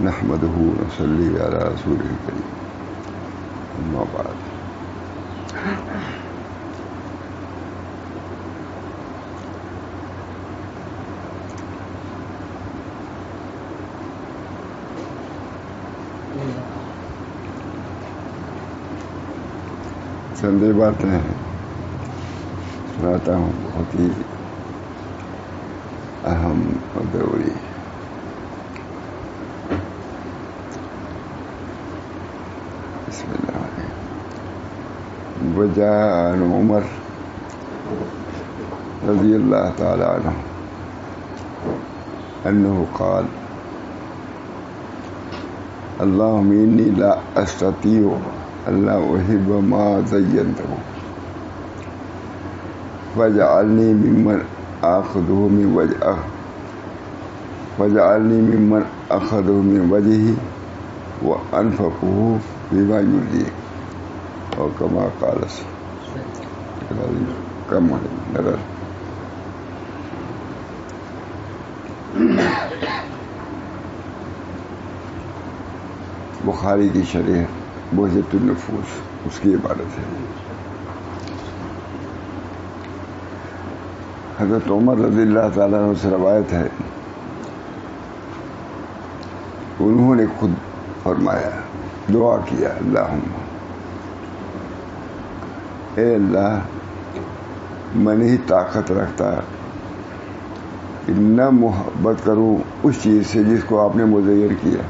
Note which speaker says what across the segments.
Speaker 1: نحمده ونصلي على رسوله الكريم أما بعد چند باتیں ہیں سناتا ہوں بہت ہی اہم اور ضروری. بسم اللہ الرحمن الرحیم. وجاء عن عمر رضی اللہ تعالی عنہ انه قال اللهم انی لا استطيع الا احب ما زینته فاجعلنی ممن آخذه من وجهه فاجعلنی ممن أخذه من وجهه وأنفقه فيما يرضيه أو كما قال کم نظر. بخاری کی شرح بہجت النفوس اس کی عبارت ہے. حضرت عمر رضی اللہ تعالیٰ عنہ سے روایت ہے انہوں نے خود فرمایا دعا کیا اللہم اے اللہ میں نہیں طاقت رکھتا کہ نہ محبت کروں اس چیز سے جس کو آپ نے مزین کیا.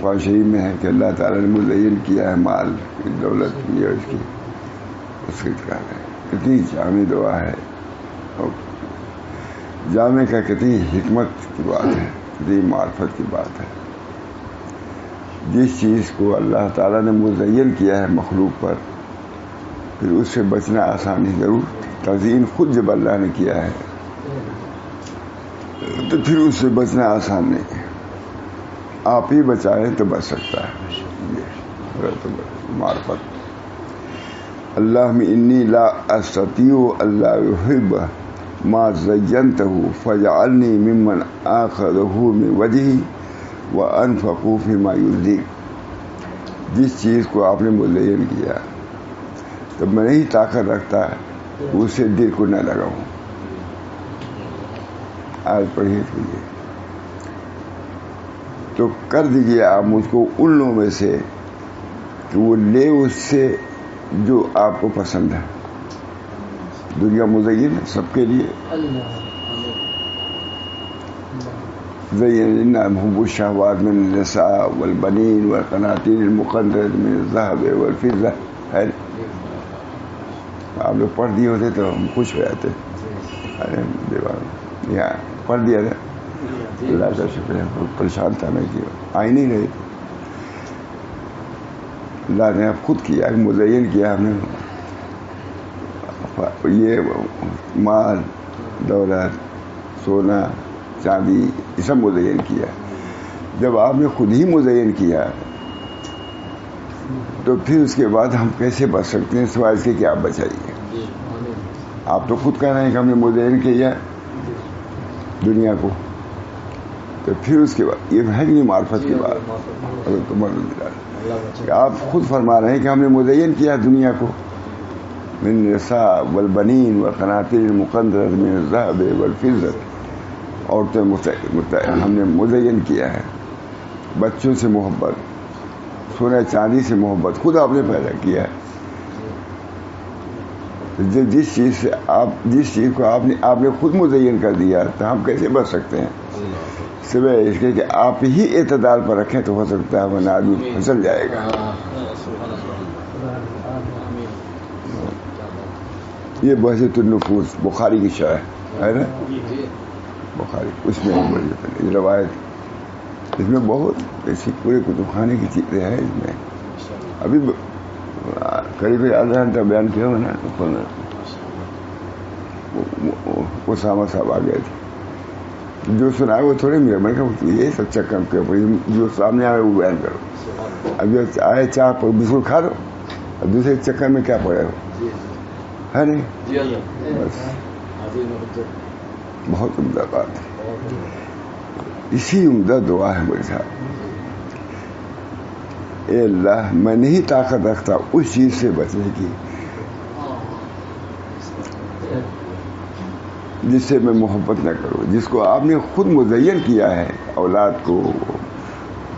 Speaker 1: قرآن شریف میں ہے کہ اللہ تعالیٰ نے مزین کیا ہے مال کی دولت کی اور اس کی اس کی کتنی جامع دعا ہے اور جامع کا کتنی حکمت کی بات ہے کتنی معرفت کی بات ہے. جس چیز کو اللہ تعالیٰ نے مزین کیا ہے مخلوق پر پھر اس سے بچنا آسان نہیں. ضرور تزئین خود جب اللہ نے کیا ہے تو پھر اس سے بچنا آسان نہیں ہے. آپ ہی بچائیں تو بچ سکتا ہے معرفت. اللہم انی لا استطیع الا احب ما زینته فاجعلنی ممن آخذه من وجهه وانفقوا فيما يرضيك. جس چیز کو آپ نے مزین کیا تو میں نہیں طاقت رکھتا اسے دل کو نہ لگاؤں. آج پڑھیے کیجیے تو کر دیجیے آپ مجھ کو ان لوگوں میں سے کہ وہ لے اس سے جو آپ کو پسند ہے. دنیا مزین ہے سب کے لیے. زین حب الشہوات من النساء والبنین والقناطیر المقنطرۃ من الذهب والفضہ ہے. آپ لوگ پڑھ دیے ہوتے تو ہم خوش ہو جاتے. یہاں پڑھ دیا تھا اللہ کا شکر ہے. پریشان تھا میں کہ آئی نہیں رہی. اللہ نے خود کیا مزین کیا ہم نے. یہ مال دولت سونا چاندی یہ سب مزین کیا. جب آپ نے خود ہی مزین کیا تو پھر اس کے بعد ہم کیسے بچ سکتے ہیں سوائے اس کے کہ آپ بچائیے. آپ تو خود کہہ رہے ہیں کہ ہم نے مزین کیا دنیا کو تو پھر اس کے بعد یہ ہے نہیں معرفت کی بات. آپ خود فرما رہے ہیں کہ ہم نے مزین کیا دنیا کو من النساء والبنین والقناطیر المقنطرۃ من الذهب والفضہ. عورتیں ہم نے مزین کیا ہے. بچوں سے محبت سونے چاندی سے محبت خود آپ نے پیدا کیا ہے. جس چیز کو آپ نے خود مزین کر دیا تو ہم کیسے بچ سکتے ہیں سوائے اس کے کہ آپ ہی اعتدال پر رکھیں تو ہو سکتا ہے ورنہ آدمی پھسل جائے گا. یہ بحثت النفوس بخاری کی شرح ہے نا. بخاری اس میں یہ روایت اس میں بہت ایسی پورے کتب خانے کی چیزیں ہیں. اس میں ابھی قریب آدھا گھنٹہ بیان کیا ہوا نا. اسامہ صاحب آ گئے تھے جو سنا وہ تھوڑے میں نے کہا یہ سب چکر جو سامنے آئے وہ بیان کرو. اب جو آئے چاہ بسکٹ کھا دو اور دوسرے چکر میں کیا پڑے ہو ہے نہیں. بس بہت عمدہ بات ہے. اسی عمدہ دعا ہے میرے ساتھ. اے اللہ میں نہیں طاقت رکھتا اس چیز سے بچنے کی جس سے میں محبت نہ کروں، جس کو آپ نے خود مزین کیا ہے. اولاد کو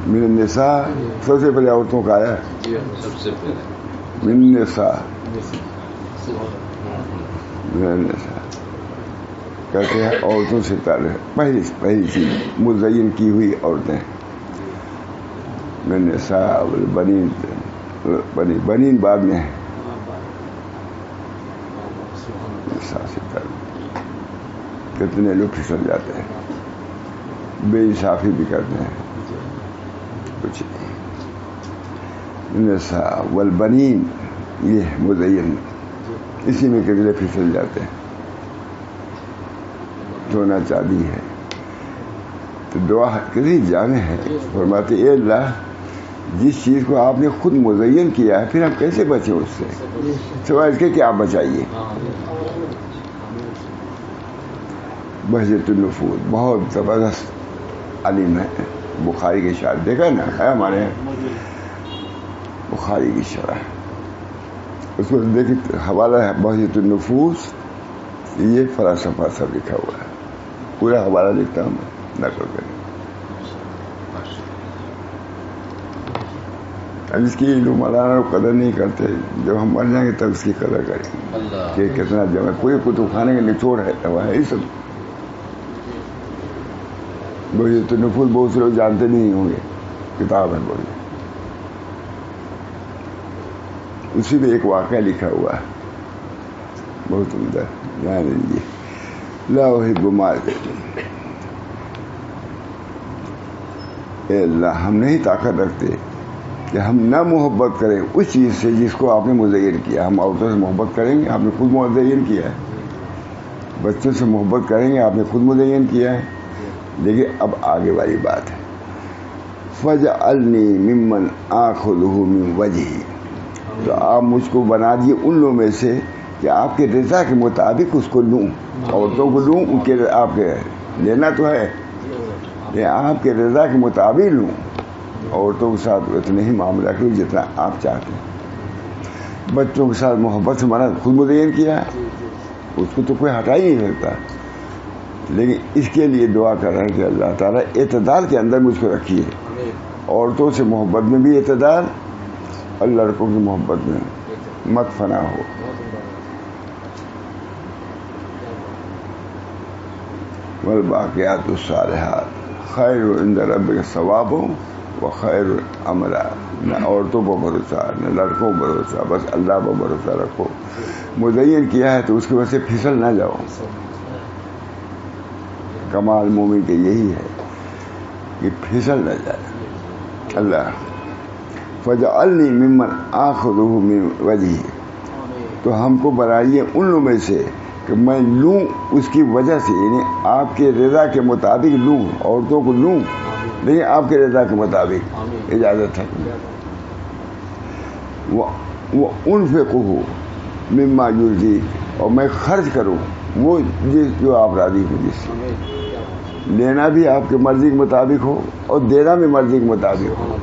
Speaker 1: من النساء سب سے پہلے عورتوں کا آیا من النساء کہتے ہیں عورتوں سے تعلق پہلی چیز مزین کی ہوئی عورتیں من النساء والبنین بنین بعد میں ہے. نساء سے تعلق کتنے لوگ پھسل جاتے ہیں، بے انصافی بھی کرتے ہیں کچھ. نساء والبنین یہ مزین اسی میں کتنے پھسل جاتے ہیں. سونا چاندی ہے تو دعا کتنی جامع ہے. فرماتے اے اللہ جس چیز کو آپ نے خود مزین کیا ہے پھر ہم کیسے بچیں اس سے، سوائے اس کے کہ آپ بچائیے. بہجت النفوس بہت زبردست علم ہے. بخاری کی شرح دیکھا نا ہے ہمارے یہاں بخاری کی شرح، اس کو دیکھیں حوالہ ہے بہجت النفوس. یہ فلسفہ سب لکھا ہوا ہے، پورا حوالہ لکھتا ہوں میں نقل کریں. اب اس کی لوگ مولانا قدر نہیں کرتے، جب ہم مر جائیں گے تب اس کی قدر کریں کہ کتنا جمع پورے کتب خانے کا نچوڑ ہے یہ سب. بہجت النفوس بہت سے لوگ جانتے نہیں ہوں گے، کتاب ہے بڑی. اسی میں ایک واقعہ لکھا ہوا ہے بہت عمدہ. لا احب ما اے اللہ ہم نہیں طاقت رکھتے کہ ہم نہ محبت کریں اس چیز سے جس کو آپ نے مزین کیا. ہم عورتوں سے محبت کریں گے، آپ نے خود مزین کیا ہے. بچوں سے محبت کریں گے، آپ نے خود مزین کیا ہے. لیکن اب آگے والی بات ہے فَجْعَلْنِي مِمَّنْ آخُذُهُ مِنْ وَجْهِهِ، تو آپ مجھ کو بنا دیے ان لوگوں میں سے کہ آپ کے رضا کے مطابق اس کو لوں. عورتوں کو لوں، ان کے آپ کے لینا تو ہے کہ آپ کے رضا کے مطابق لوں. عورتوں کے ساتھ اتنے ہی معاملہ کروں جتنا آپ چاہتے ہیں. بچوں کے ساتھ محبت سے مانا خود مزین کیا ہے، اس کو تو کوئی ہٹا ہی نہیں سکتا. لیکن اس کے لیے دعا کر رہے ہیں کہ اللہ تعالیٰ اعتدال کے اندر مجھ کو رکھیے. عورتوں سے محبت میں بھی اعتدال اور لڑکوں کی محبت میں مت فنا ہو. والباقیات الصالحات خیر عند ربک ثواب و خیر عملا. نہ عورتوں پر بھروسہ نہ لڑکوں پر بھروسہ، بس اللہ پر بھروسہ رکھو. مزین کیا ہے تو اس کی وجہ سے پھسل نہ جاؤ. کمال مومن کے یہی ہے کہ پھسل نہ جائے. اللہ فَجْعَلْنِي مِمَّنْ آخُذُهُ مِنْ وَجْهِهِ، تو ہم کو بنائیے ان لوگوں میں سے کہ میں لوں اس کی وجہ سے، یعنی آپ کے رضا کے مطابق لوں. عورتوں کو لوں لیکن آپ کے رضا کے مطابق اجازت ہے. وَأُنْفِقُهُ مِمَّا يُرْضِيكَ، اور میں خرچ کروں وہ جو آپ راضی ہو جس سے. لینا بھی آپ کے مرضی کے مطابق ہو اور دینا بھی مرضی کے مطابق ہو.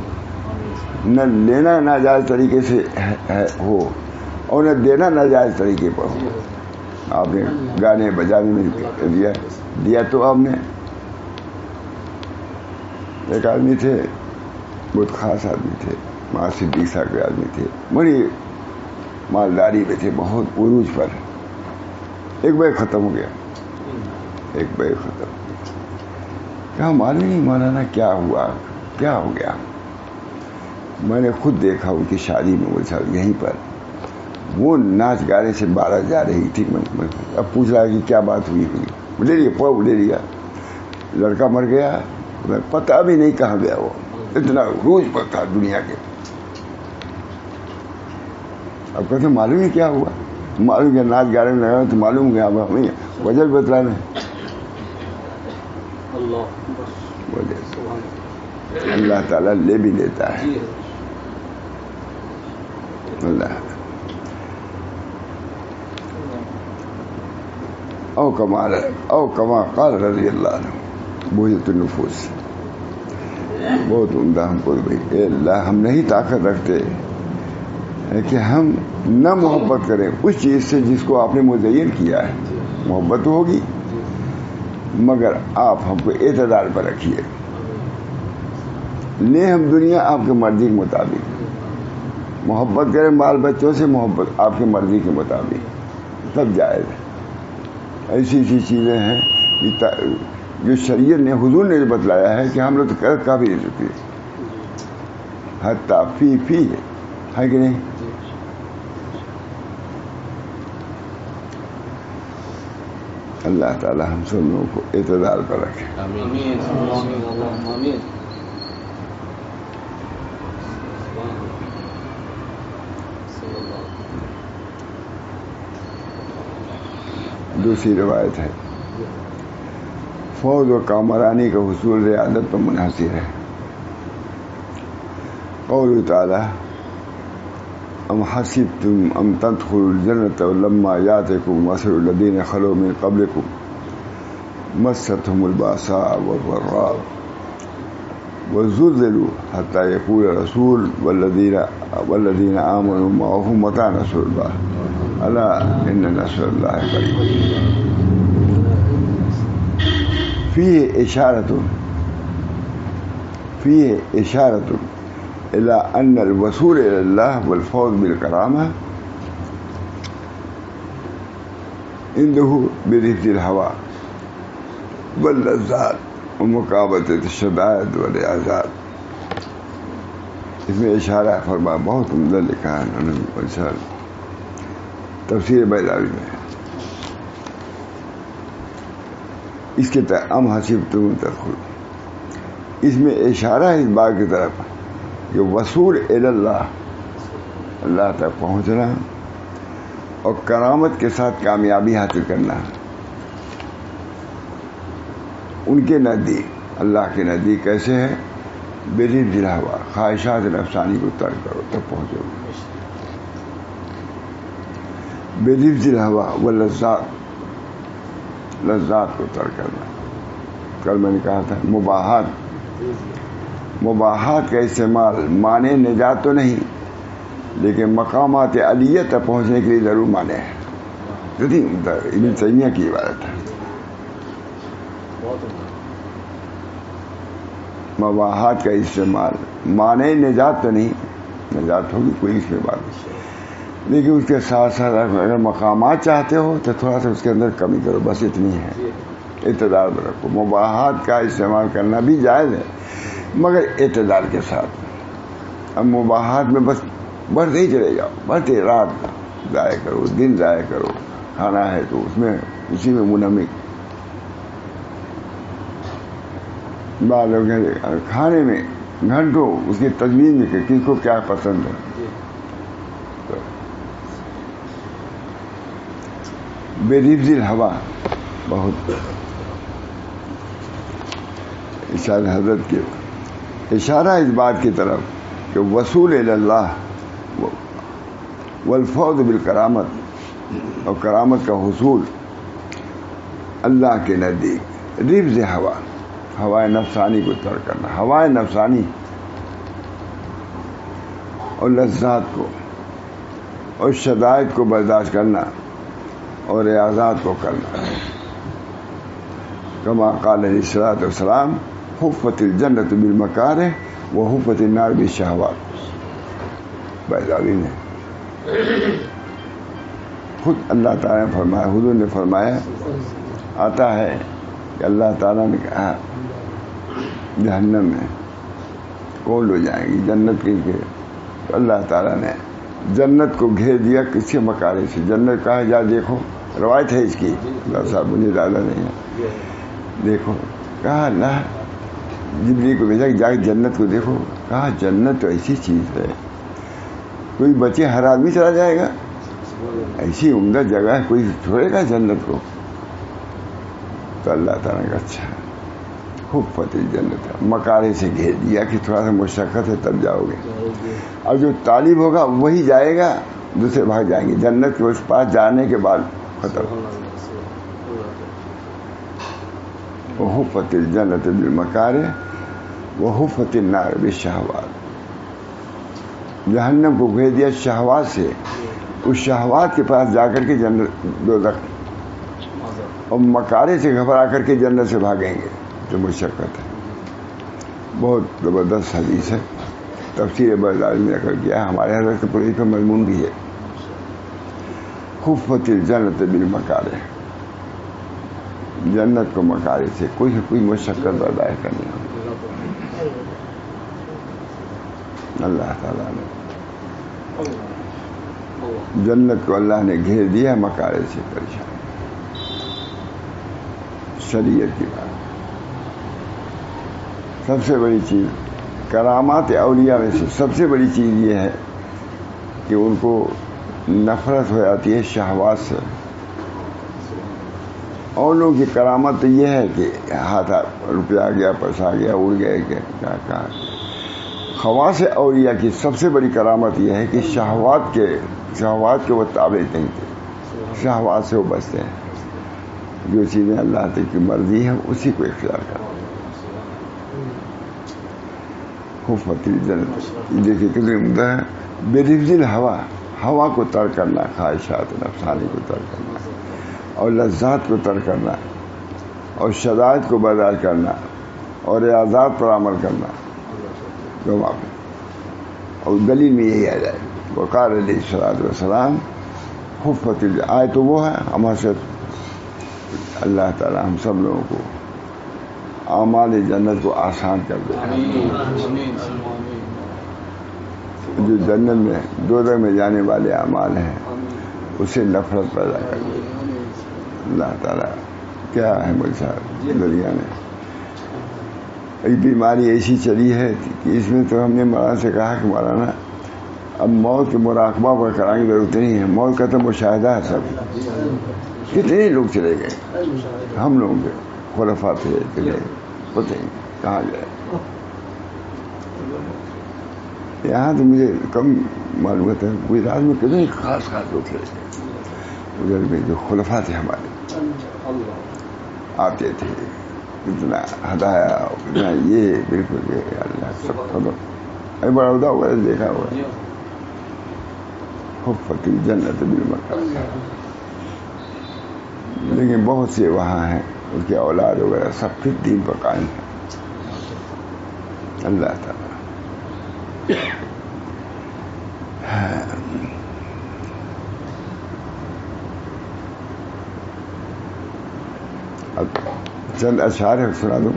Speaker 1: نہ لینا ناجائز طریقے سے ہو اور نہ دینا ناجائز طریقے پر ہو. آپ نے گانے بجانے میں دیا تو آپ نے. ایک آدمی تھے بہت خاص آدمی تھے، ماں صدیقہ کے آدمی تھے، بڑی مالداری میں تھے، بہت عروج پر. ایک بیگ ختم ہو گیا، ایک بیگ ختم. کیا معلوم نہیں مولانا کیا ہوا، کیا ہو گیا. میں نے خود دیکھا ان کی شادی میں وہ سب یہیں پر وہ ناچ گانے سے بارہ جا رہی تھی. اب پوچھ رہا ہے کہ کیا بات ہوئی. لے لیا پاؤ لے لیا. لڑکا مر گیا، میں پتہ بھی نہیں کہاں گیا. وہ اتنا روز پر تھا دنیا کے. اب کہتے معلوم ہی کیا ہوا. معلوم کیا ناچ گانے میں لگا تو معلوم گیا. اب ہمیں وجہ بتلانا ہے. اللہ تعالیٰ لے بھی لیتا ہے. اللہ او کما قال رضی اللہ عنہ بوجھت النفوس. بہت عمدہ ہم کو بھائی. اے اللہ ہم نہیں طاقت رکھتے کہ ہم نہ محبت کریں اس چیز سے جس کو آپ نے مزین کیا ہے. محبت تو ہوگی مگر آپ ہم کو اعتدال پر رکھیے. لیں ہم دنیا آپ کی مرضی کے مطابق. محبت کریں بال بچوں سے, محبت آپ کی مرضی کے مطابق تب جائز ہے. ایسی چیزیں ہیں جو شریعت نے حضور نے بتلایا ہے کہ ہم لوگ تو کا بھی نہیں سکتے. حتیٰ فی ہے کہ نہیں. اللہ تعالی ہم سب لوگوں کو اعتدال پر رکھے. دوسری روایت ہے فوز و کامرانی کا حصول ریاضت پر منحصر ہے. قول تعالی ام حسبتم ام تدخلوا الجنة ولما يأتكم مثل الذين خلوا من قبلكم مستهم البأساء والضراء وزلزلوا حتى يقول الرسول والذين آمنوا معه متى نصر الله ألا إن نصر الله قريب. فيه إشارة إلى أن الوصول إلى الله والفوز بالكرامة عنده برفض الهوى واللذات ومقابلة الشدائد والرياضات. اس میں اشارہ فرما بہت عمدہ لکھا ہے انہوں نے تفسیر بیضاوی میں. اس کے ام حسبتم تدخل, اس میں اشارہ ہے اس بات کی طرف کہ وصول اللہ, اللہ تک پہنچنا اور کرامت کے ساتھ کامیابی حاصل کرنا. ان کے نزدیک, اللہ کے نزدیک کیسے ہے؟ برفض الہوی, خواہشات نفسانی کو ترک کرو تب پہنچو. برفض الہوی واللذات, لذات کو ترک کرنا. کل میں نے کہا تھا مباحات کا استعمال معنی نجات تو نہیں لیکن مقامات علیت تک پہنچنے کے لیے ضرور معنی ہے. ابن تیمیہ کی عبارت ہے. مباحات کا استعمال معنی نجات تو نہیں, نجات ہوگی کوئی اس میں بات نہیں, لیکن اس کے ساتھ ساتھ اگر مقامات چاہتے ہو تو تھوڑا سا اس کے اندر کمی کرو, بس اتنی ہے. اعتدال میں رکھو. مباحات کا استعمال کرنا بھی جائز ہے مگر اعتدال کے ساتھ. اب مباحات میں بس بڑھتے ہی چلے جاؤ, بڑھتے رات ضائع کرو, دن ضائع کرو. کھانا ہے تو اس میں اسی میں منہمک. بعض لوگ کھانے میں گھنٹوں اس کی تجویز میں کہ کس کو کیا پسند ہے. برفض الہوی بہت اشارہ حضرت کے اشارہ اس بات کی طرف کہ وصول اللہ والفوز بالکرامت, اور کرامت کا حصول اللہ کے نزدیک. رفض ہوا, ہوائے نفسانی کو ترک کرنا. ہوائے نفسانی اور لذات کو اور شدائد کو برداشت کرنا اور ریاضات کو کرنا. کما قال علیہ الصلوۃ والسلام حفت الجنت بالمکارہ وحفت النار بالشہوات. بیضاوی نے خود اللہ تعالیٰ نے فرمایا, حضور نے فرمایا آتا ہے کہ اللہ تعالیٰ نے کہا جہنم میں کون لو جائیں گی جنت کی کے, تو اللہ تعالیٰ نے جنت کو گھیر دیا کس کے مکارے سے. جنت کہا جا دیکھو, روایت ہے اس کی, اللہ صاحب مجھے زیادہ نہیں ہے, دیکھو. کہا اللہ جبریل کو بھیجا کہ جا کے جنت کو دیکھو. کہا جنت تو ایسی چیز ہے کوئی بچے ہر آدمی چلا جائے گا, ایسی عمدہ جگہ ہے کوئی چھوڑے گا جنت کو. تو اللہ تعالیٰ کا اچھا خوب فتح جنت ہے, مکارے سے گھیر دیا کہ تھوڑا سا مشقت ہے تب جاؤ گے. اور جو طالب ہوگا وہی جائے گا, دوسرے بھاگ جائیں گے. جنت کے اس پاس جانے کے بعد ختم. وحفت الجنت بالمکارہ وحفت النار بالشہوات. جہنم کو گھیر دیا شہوات سے، اس شہوات کے پاس جا کر کے جنت دوزخ، اور مکارے سے گھبرا کر کے جنت سے بھاگیں گے جو مشقت ہے. بہت زبردست حدیث ہے، تفسیر بغدادی میں نقل کیا ہے، ہمارے حضرت پوری کا مضمون بھی ہے. حفت الجنت بالمکارہ، جنت کو مکارے سے کوئی مشقت برداشت کرنی ہو. اللہ تعالیٰ نے جنت کو اللہ نے گھیر دیا مکارے سے پریشان. شریعت کی بات سب سے بڑی چیز، کرامات اولیاء میں سے سب سے بڑی چیز یہ ہے کہ ان کو نفرت ہو جاتی ہے شہوات سے. اور لوگوں کی کرامت تو یہ ہے کہ ہاتھ روپیہ آ گیا، پیسہ آ گیا، اڑ گئے، کیا کہا. خواص اولیاء کی سب سے بڑی کرامت یہ ہے کہ شہوات کے وہ تابع نہیں تھے، شہوات سے وہ بچتے ہیں. جو چیزیں اللہ تعالی کی مرضی ہے اسی کو اختیار کرتے ہیں. حفت الجنت، دیکھیے کتنی عمدہ ہے. برفض الہوا، ہوا کو ترک کرنا، خواہشات نفسانی کو ترک کرنا، اور لذات کو ترک کرنا، اور شدائد کو برداشت کرنا، اور ریاضات پر عمل کرنا. اور دلیل میں یہی آ جائے وقال علیہ الصلوۃ والسلام حفت آئے تو وہ ہے ہمارے سے. اللہ تعالی ہم سب لوگوں کو اعمال جنت کو آسان کر دے. جو جنت میں دوزخ میں جانے والے اعمال ہیں اسے نفرت پیدا کر دے. اللہ تعالیٰ کیا ہے مجھ صاحب دنیا میں ایک بیماری ایسی چلی ہے کہ اس میں تو ہم نے مولانا سے کہا کہ مولانا اب موت کے مراقبہ پر کرانے کی ضرورت نہیں ہے، موت کا تو مشاہدہ ہے. سب کتنے لوگ چلے گئے، ہم لوگ کے خلفاء تھے چلے پتہ نہیں کہاں گئے. یہاں تو مجھے کم معلومات ہے، گجرات میں کتنے خاص لوگ چلے گئے. ادھر میں جو خلفاء تھے ہمارے آتے تھے، کتنا ہدایا، کتنا یہ بالکل یہ اللہ سب خبر. بڑودا وغیرہ دیکھا ہوا ہے. حفت الجنت بالمکارہ. لیکن بہت سے وہاں ہیں ان کے اولاد وغیرہ سب پھر دین پر قائم ہیں. اللہ تعالیٰ چند اشعار سنا دوں.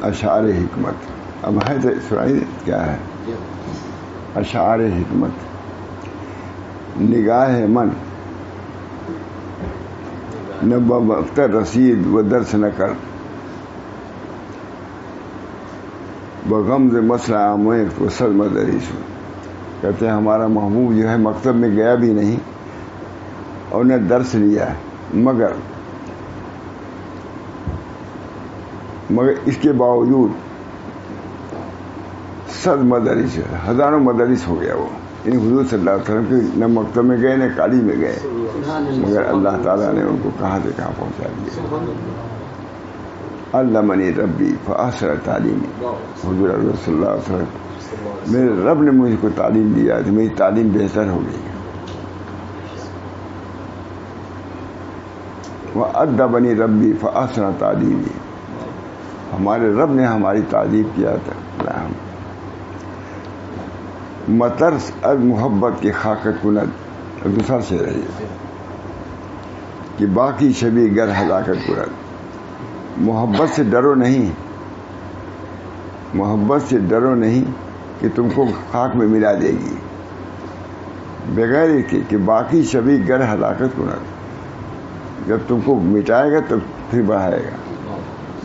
Speaker 1: اشعار حکمت. اب ہے تو سنائیے کیا ہے. اشعار حکمت. نگاہ من نہ بوقت رسید و درس نہ کر، بغمز مسئلہ عامر و صدمہ دریس. کہتے ہیں ہمارا محبوب جو ہے مکتب میں گیا بھی نہیں اور نہ درس لیا، مگر اس کے باوجود صد مدارس ہزاروں مدارس ہو گیا. وہ یعنی حضور صلی اللہ علیہ وسلم کے نہ مکتب میں گئے نہ کالج میں گئے، مگر اللہ تعالیٰ نے ان کو کہاں سے کہاں پہنچا دیا. علمنی ربی فاحسن تعلیمی. حضور صلی اللہ علیہ وسلم میرے رب نے مجھ کو تعلیم دیا تو میری تعلیم بہتر ہو گئی. وأدبنی ربی فاحسن تعلیمی. ہمارے رب نے ہماری تعلیم کیا تھا. مترس از محبت کی خاکت کند. دوسرا سے رہی کہ باقی شبی گر ہلاکت کند. محبت سے ڈرو نہیں، محبت سے ڈرو نہیں کہ تم کو خاک میں ملا دے گی، بغیر کہ باقی شبی گر ہلاکت کند. جب تم کو مٹائے گا تو پھر بڑھائے گا.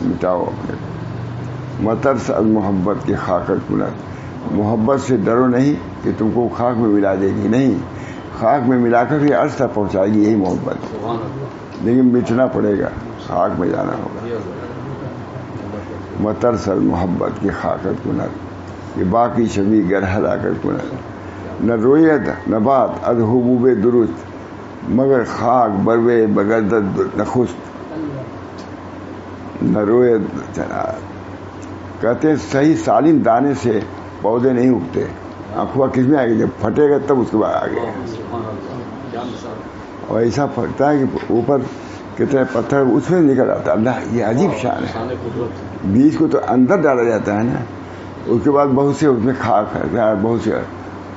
Speaker 1: مٹاؤ اپنے کو. مترس از محبت کی خاکت کند. محبت سے ڈرو نہیں کہ تم کو خاک میں ملا دے گی، نہیں، خاک میں ملا کر پھر عرش تک پہنچائے گی یہی محبت. لیکن مٹنا پڑے گا، خاک میں جانا ہوگا. مترس از محبت کی خاکت کند کہ باقی شبی گر ہلاکت کنن نہ رویت نبات از حبوب درست مگر خاک بروے بگردد نخست نہ رویت کہتے ہیں صحیح سالم دانے سے پودے نہیں اگتے. اخوا کس میں آگے جب پھٹے گا تب اس کے بعد آگے, اور ایسا پھٹتا ہے کہ اوپر کتنے پتھر اس میں نکل آتا ہے. اللہ یہ عجیب شان ہے. بیج کو تو اندر ڈالا جاتا ہے نا, اس کے بعد بہت سے اس میں خاک ہے, بہت سے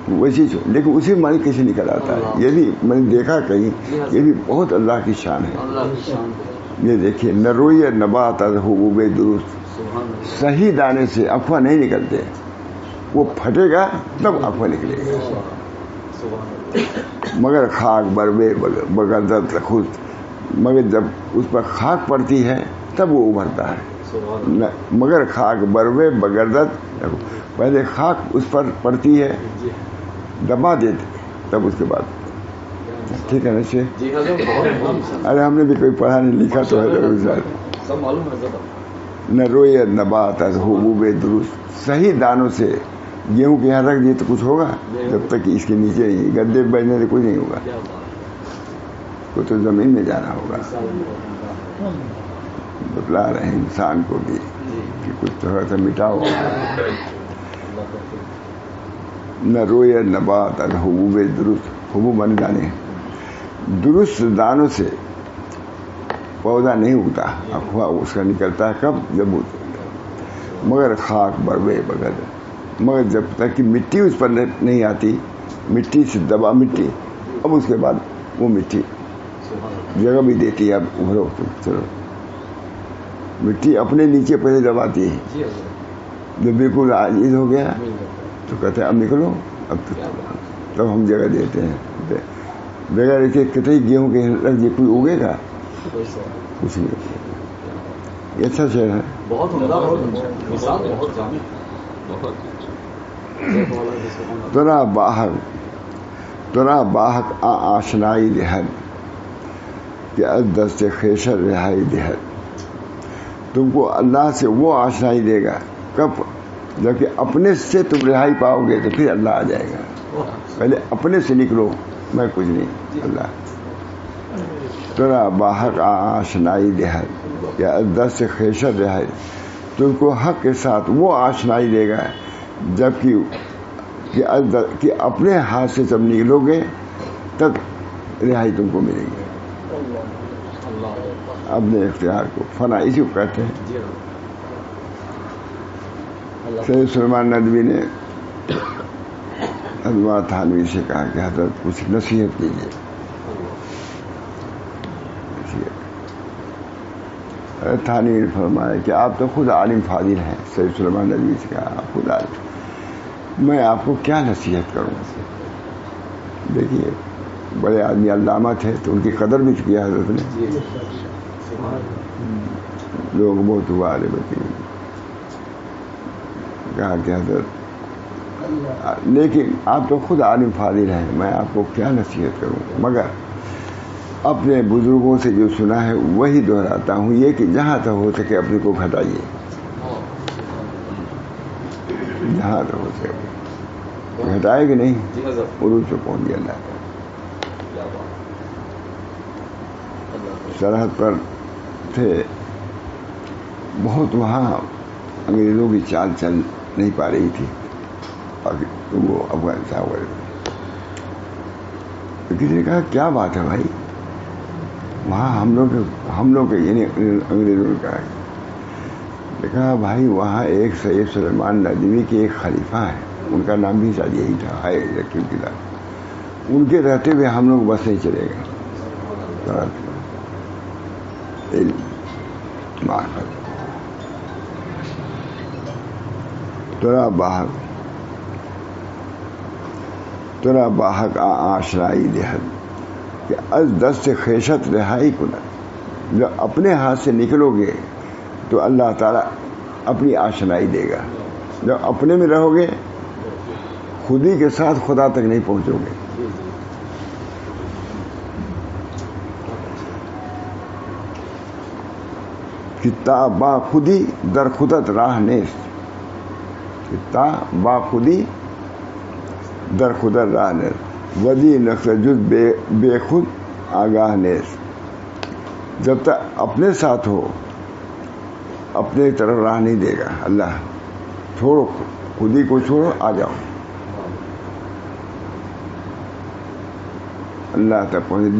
Speaker 1: ویسی لیکن اسی مالی کیسے نکل آتا ہے. یہ بھی میں نے دیکھا کہیں, یہ بھی بہت اللہ کی شان ہے. یہ دیکھیے نہ رویہ نبات از حبوب درست صحیح دانے سے افواہ نہیں نکلتے, وہ پھٹے گا تب افواہ نکلے گا. مگر خاک بروے بگردد خود مگر جب اس پر خاک پڑتی ہے تب وہ ابھرتا ہے. مگر خاک بروے بگردد پہلے خاک اس پر پڑتی ہے دبا دیتے تب اس کے بعد. ٹھیک ہے نا شیخ؟ ارے ہم نے بھی کوئی پڑھا نہیں لکھا تو ہے نہ رویہ نبات از حبوب درست صحیح دانوں سے گیہوں کے یہاں رکھ دیے تو کچھ ہوگا جب تک اس کے نیچے نہیں گدے بجنے سے کچھ نہیں ہوگا. کو تو زمین میں جانا ہوگا. بتلا رہے ہیں انسان کو بھی کہ کچھ تھوڑا سا مٹاؤ. نہ رویہ نبات از حبوب درست حبوب بن دانے درست دانوں سے پودا نہیں اگتا. افواہ اس کا نکلتا ہے کب جب مگر خاک بروے بگردد مگر جب تک کہ مٹی اس پر نہیں آتی, مٹی سے دبا مٹی, اب اس کے بعد وہ مٹی جگہ بھی دیتی ہے. اب ابھرو چلو, مٹی اپنے نیچے پہلے دباتی ہے. جب بالکل عاجز ہو گیا تو کہتے ہیں اب نکلو, اب تب ہم جگہ دیتے ہیں. بغیر ایسے کتنے گیہوں کے رکھ دیے کوئی اگے گا کچھ نہیں. یہ اچھا شعر ہے. ترا باہک آشنائی دہد کہ از دست خیشر رہائی دہد. تم کو اللہ سے وہ آشنائی دے گا کب جبکہ اپنے سے تم رہائی پاؤ گے تو پھر اللہ آ جائے گا. پہلے اپنے سے نکلو, میں کچھ نہیں. اللہ ترا باہک آشنائی دہد یا دست سے خیشر رہائی, تم کو حق کے ساتھ وہ آشنائی دے گا جبکہ کہ اپنے ہاتھ سے جب نکلو گے تب رہائی تم کو ملے گی. اپنے اختیار کو فنا اسی کو کہتے ہیں. سید سلیمان ندوی نے ادوا تھانوی سے کہا کہ حضرت کچھ نصیحت کیجیے. تھانوی نے فرمایا کہ آپ تو خود عالم فاضل ہیں. سید سلیمان ندوی سے کہا آپ خود عالم, میں آپ کو کیا نصیحت کروں. دیکھیے بڑے آدمی علامہ تھے تو ان کی قدر بھی کیا حضرت نے. لوگ بہت ہوا عالم بتی کہا کہ حضرت لیکن آپ تو خود عالم فاضل ہیں, میں آپ کو کیا نصیحت کروں, مگر اپنے بزرگوں سے جو سنا ہے وہی دہراتا ہوں, یہ کہ جہاں تک ہو سکے اپنے کو گھٹائیے, جہاں تک ہو سکے گھٹائے کہ نہیں عروج پہ پہنچ گیا. اللہ سرحد پر تھے بہت, وہاں انگریزوں کی چال چل نہیں پا رہی تھی, وہ افغانستان وغیرہ. کسی نے کہا کیا بات ہے بھائی, وہاں ہم لوگ یعنی انگریزوں نے کہا بھائی وہاں ایک سید سلیمان ندوی کے ایک خلیفہ ہیں, ان کا نام بھی شاید یہی تھا, ہے رکیل قلعہ. ان کے رہتے ہوئے ہم لوگ بس نہیں چلے گئے. ترا باہک آشنائی دہد کہ از دست خیشت رہائی کنن, جب اپنے ہاتھ سے نکلو گے تو اللہ تعالیٰ اپنی آشنائی دے گا. جب اپنے میں رہو گے خودی کے ساتھ خدا تک نہیں پہنچو گے. کتاب با خودی در خودت راہ نیست, تا با خودی در خودر راہ نیز ودی نقص جز بے خود آگاہ نیز. جب تک اپنے ساتھ ہو اپنے طرف راہ نہیں دے گا اللہ. چھوڑو خودی کو چھوڑو آ جاؤ اللہ تک پہنچے.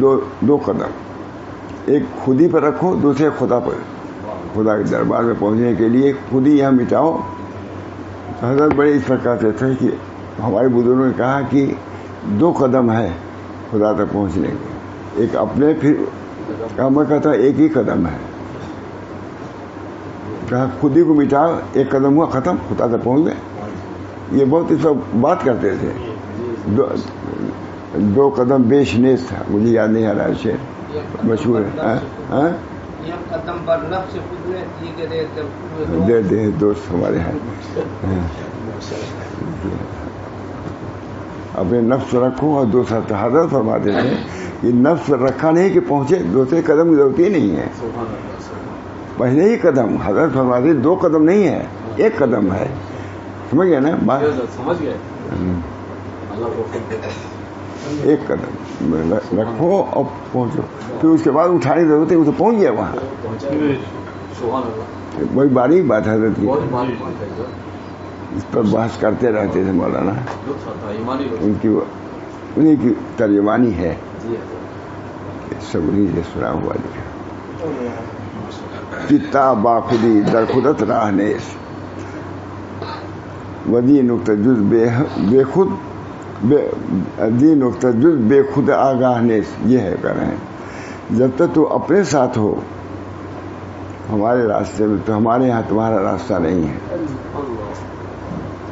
Speaker 1: دو قدم ایک خودی پر رکھو دوسرے خدا پر. خدا کے دربار میں پہنچنے کے لیے خودی یہاں مٹاؤ. حضرت بڑے اس پرکار سے تھے کہ ہمارے بزرگوں نے کہا کہ 2 قدم ہے خدا تک پہنچنے کے. ایک اپنے پھر میں کہتا ایک ہی قدم ہے. کہا خودی کو مٹاؤ 1 قدم ہوا ختم خدا تک پہنچ گئے. یہ بہت اس وقت بات کرتے تھے. 2 قدم بیش نیز تھا. مجھے یاد نہیں آ رہا ہے شعر مشہور ہے. دے دوست ہمارے ہیں. اپنے نفس رکھو اور دوسرا. حضرت فرماتے تھے کہ نفس رکھا نہیں کہ پہنچے دوسرے قدم کی ضرورت ہی نہیں ہے. پہلے ہی قدم. حضرت فرماتے 2 قدم نہیں ہے 1 قدم ہے. سمجھ گئے نا بات. ایک قدم رکھو اور پہنچو. پھر اس کے بعد اٹھانے کی ضرورت ہے. وہ تو پہنچ گیا وہاں. بڑی باریک بات حضرت کی. اس پر بحث کرتے رہتے تھے مولانا. انہیں کی ترجمانی ہے سب انہیں سے سنا ہوا لکھا. چتا باخودی در خودت راہ نیز ودی نقطہ جز بے خود دی نقطہ جز بے خود آگاہ نیز. یہ ہے کہہ رہے ہیں جب تک تو اپنے ساتھ ہو ہمارے راستے میں تو ہمارے یہاں تمہارا راستہ نہیں ہے.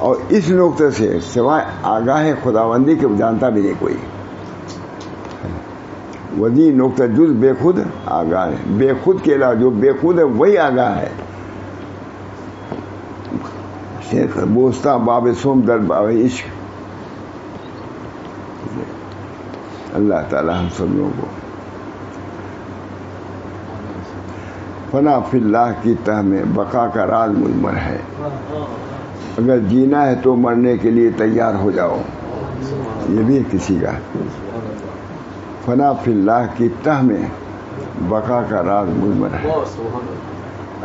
Speaker 1: اور اس نقطے سے سوائے آگاہ خداوندی کے جانتا بھی نہیں کوئی. ودی نقطہ جز بے خود آگاہ ہے. بے خود کے علاوہ جو بے خود ہے وہی آگاہ ہے. شیخ بوستا باب سوم در باب عشق. اللہ تعالی ہم سب لوگوں کو فنا فی اللہ کی تہ میں بقا کا راز مضمر ہے. اگر جینا ہے تو مرنے کے لیے تیار ہو جاؤ. یہ بھی کسی کا. فنا فی اللہ کی تہ میں بقا کا راز مضمر ہے.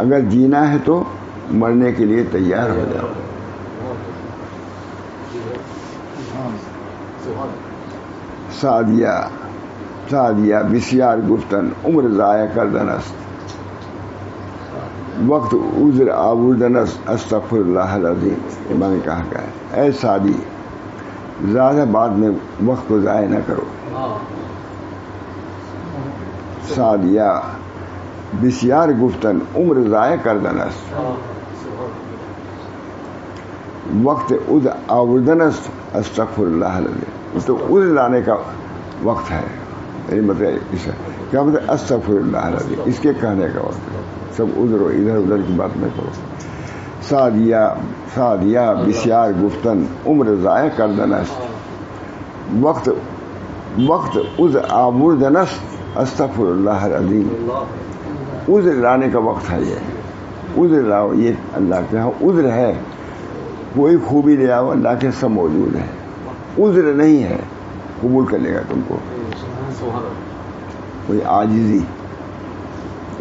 Speaker 1: اگر جینا ہے تو مرنے کے لیے تیار ہو جاؤ. سعدیہ بسیار گفتن عمر ضائع کردن است وقت عذر آوردن است استغفر اللہ العظیم. میں نے کہا کہ اے سعدی زیادہ بعد میں وقت کو ضائع نہ کرو. سعدیہ بسیار گفتن عمر ضائع کردن است وقت عذر آوردن است استغفر اللہ العظیم. تو عذر لانے کا وقت ہے. یعنی مطلب اس کیا مطلب استغفر اللہ العظیم اس کے کہنے کا وقت ہے. سب عذر و ادھر ادھر کی بات میں کرو. سعدیہ بسیار گفتن عمر ضائع کردن است وقت عذر آوردن است استغفر اللہ العظیم. عذر لانے کا وقت ہے. یہ عذر لاؤ. یہ اللہ کے ہاں عذر ہے. کوئی خوبی لے آؤ اللہ کے سب موجود ہے. عذر نہیں ہے قبول کر لے گا تم کو. کوئی عاجزی.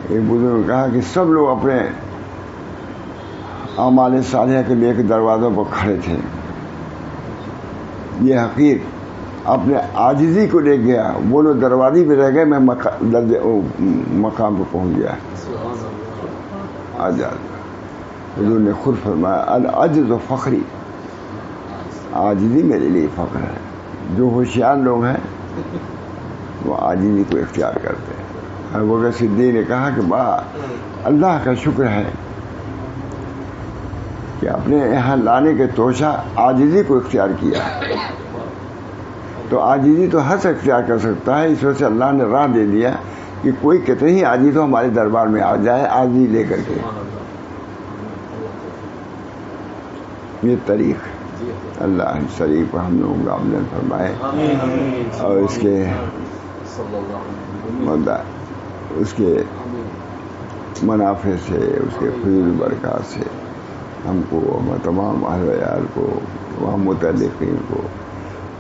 Speaker 1: ایک بزرگ نے کہا کہ سب لوگ اپنے اعمال صالحہ کے لے کے دروازوں پر کھڑے تھے. یہ حقیق اپنے عاجزی کو لے گیا. وہ لوگ دروازے پہ رہ گئے. میں مقام پہ پہنچ گیا. آزاد. حضور نے خود فرمایا العجز و فخری. عاجزی میرے لیے فخر ہے. جو ہوشیار لوگ ہیں وہ عاجزی کو اختیار کرتے ہیں. ابو بکر صدیق نے کہا کہ اللہ کا شکر ہے کہ اپنے یہاں لانے کے توشہ عاجزی کو اختیار کیا. تو عاجزی تو ہر سے اختیار کر سکتا ہے. اس وجہ سے اللہ نے راہ دے دیا کہ کوئی کتنے ہی عاجز ہو ہمارے دربار میں آ جائے عاجزی لے کر کے. یہ طریق اللہ شریف ہم لوگوں کا عمل فرمائے اور اس کے اس کے منافع سے اس کے فضل برکات سے ہم کو، تمام اہل عیال کو، تمام متعلقین کو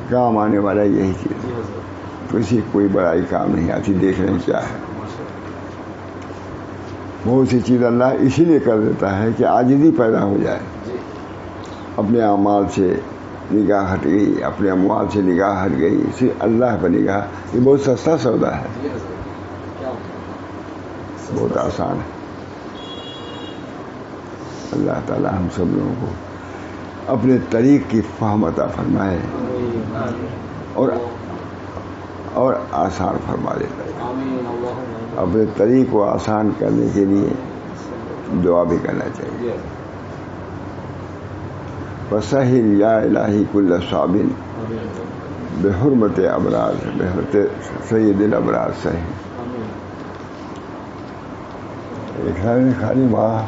Speaker 1: کام آنے والا یہی چیز ہے. کسی کوئی بڑائی کام نہیں آتی. دیکھ رہے ہیں کیا ہے، بہت سی چیز اللہ اسی لیے کر دیتا ہے کہ عاجزی پیدا ہو جائے. اپنے اعمال سے نگاہ ہٹ گئی، اپنے اموال سے نگاہ ہٹ گئی، صرف اللہ پر نگاہ. یہ بہت سستا سودا ہے، بہت آسان ہے. اللہ تعالی ہم سب لوگوں کو اپنے طریق کی فہم عطا فرمائے اور آسان فرما دیتا ہے. اپنے طریق کو آسان کرنے کے لیے دعا بھی کرنا چاہیے. وسہل یا الہی کل صعب بحرمت ابرار، بحرمت سید الابرار. سہل ایک خالی وہاں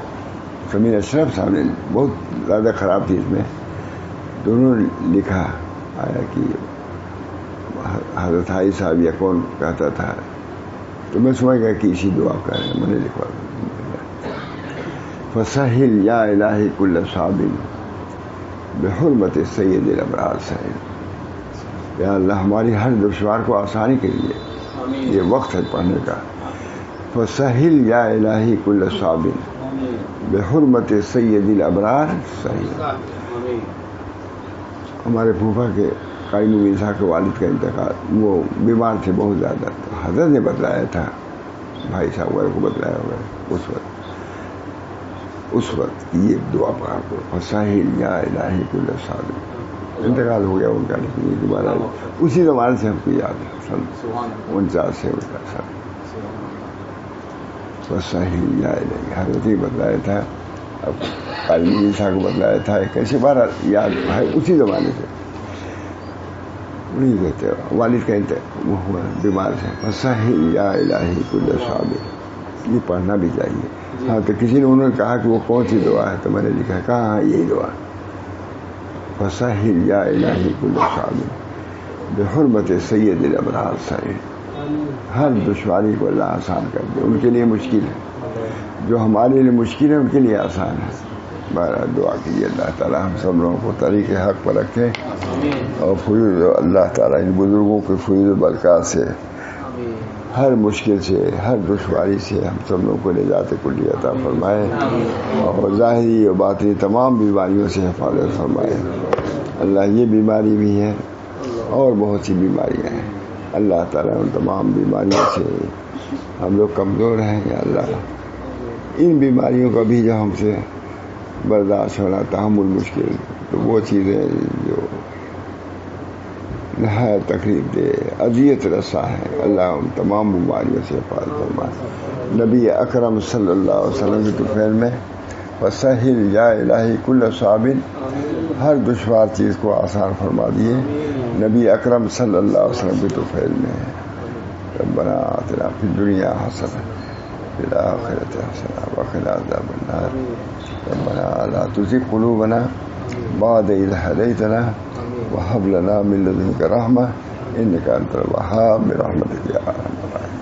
Speaker 1: سمیر اشرف صاحب نے بہت زیادہ خراب تھی، اس میں دونوں لکھا آیا کہ حضرت حائی صاحب یا کون کہتا تھا، تو میں سمجھ گیا کہ اسی دعا کا ہے. میں نے لکھوا فسہل یا الہی کل صعب بحرمت سید الابرار. سہل یا اللہ ہماری ہر دشوار کو آسانی کریے. یہ وقت ہے پڑھنے کا. فسہل یا الہی کل صعب بحرمت سید الابرار. سہل ہمارے پھوپھا کے قاری مبین صاحب کے والد کا انتقال، وہ بیمار تھے بہت زیادہ. حضرت نے بتلایا تھا، بھائی صاحب وغیرہ کو بتلایا ہوگا اس وقت یہ دعا پڑھا کرو. فسہل یا الہی کل صعب. انتقال ہو گیا ان کا، لیکن یہ دوبارہ اسی زمانے سے ہم کو یاد ہے، سن 49 سے ان کا سن. فسہل یا الہی حضرت نے بتلایا تھا، اب قاری مبین صاحب کو بتلایا تھا. کیسے بارہ یاد ہے اسی زمانے سے. نہیں کہتے والد کا وہ ہوا بیمار ہے. فسہل یا الہی کل صعب. یہ پڑھنا بھی چاہیے. ہاں تو کسی نے انہوں نے کہا کہ وہ کون سی دعا ہے، تو میں نے لکھا کہاں یہی دعا. فسہل یا الہی کل صعب بحرمت سید الابرار. سہل ہر دشواری کو اللہ آسان کر دے. ان کے لیے مشکل ہے، جو ہمارے لیے مشکل ہے ان کے لیے آسان ہے. بہرحال دعا کیجیے اللہ تعالیٰ ہم سب لوگوں کو طریق حق پر رکھے، اور فیض اللہ تعالیٰ ان بزرگوں کے فیض و برکات سے ہر مشکل سے، ہر دشواری سے ہم سب لوگوں کو نجات کلی عطا فرمائے، اور ظاہری و باطنی تمام بیماریوں سے حفاظت فرمائے. اللہ یہ بیماری بھی ہے اور بہت سی بیماریاں ہیں. اللہ تعالیٰ ان تمام بیماریوں سے ہم لوگ کمزور ہیں. یا اللہ ان بیماریوں کا بھی جو ہم سے برداشت ہونا تحمل مشکل، تو وہ چیزیں جو نہایت تکلیف دہ اذیت رسا ہے، اللہ ان تمام بیماریوں سے حفاظت فرمائے. نبی اکرم صلی اللہ علیہ وسلم کی طفیل میں وسہل یا الہی کل صعب، ہر دشوار چیز کو آسان فرما دیے. نبی اکرم صلی اللہ علیہ وسلم کی طفیل میں ربنا آتنا فی الدنیا حسنہ وفی الآخرۃ حسنہ وقنا عذاب النار. ربنا لا تزغ قلوبنا بعد إذ هديتنا وهب لنا من لدنك رحمة إنك أنت الوهاب برحمتك يا أرحم الراحمين.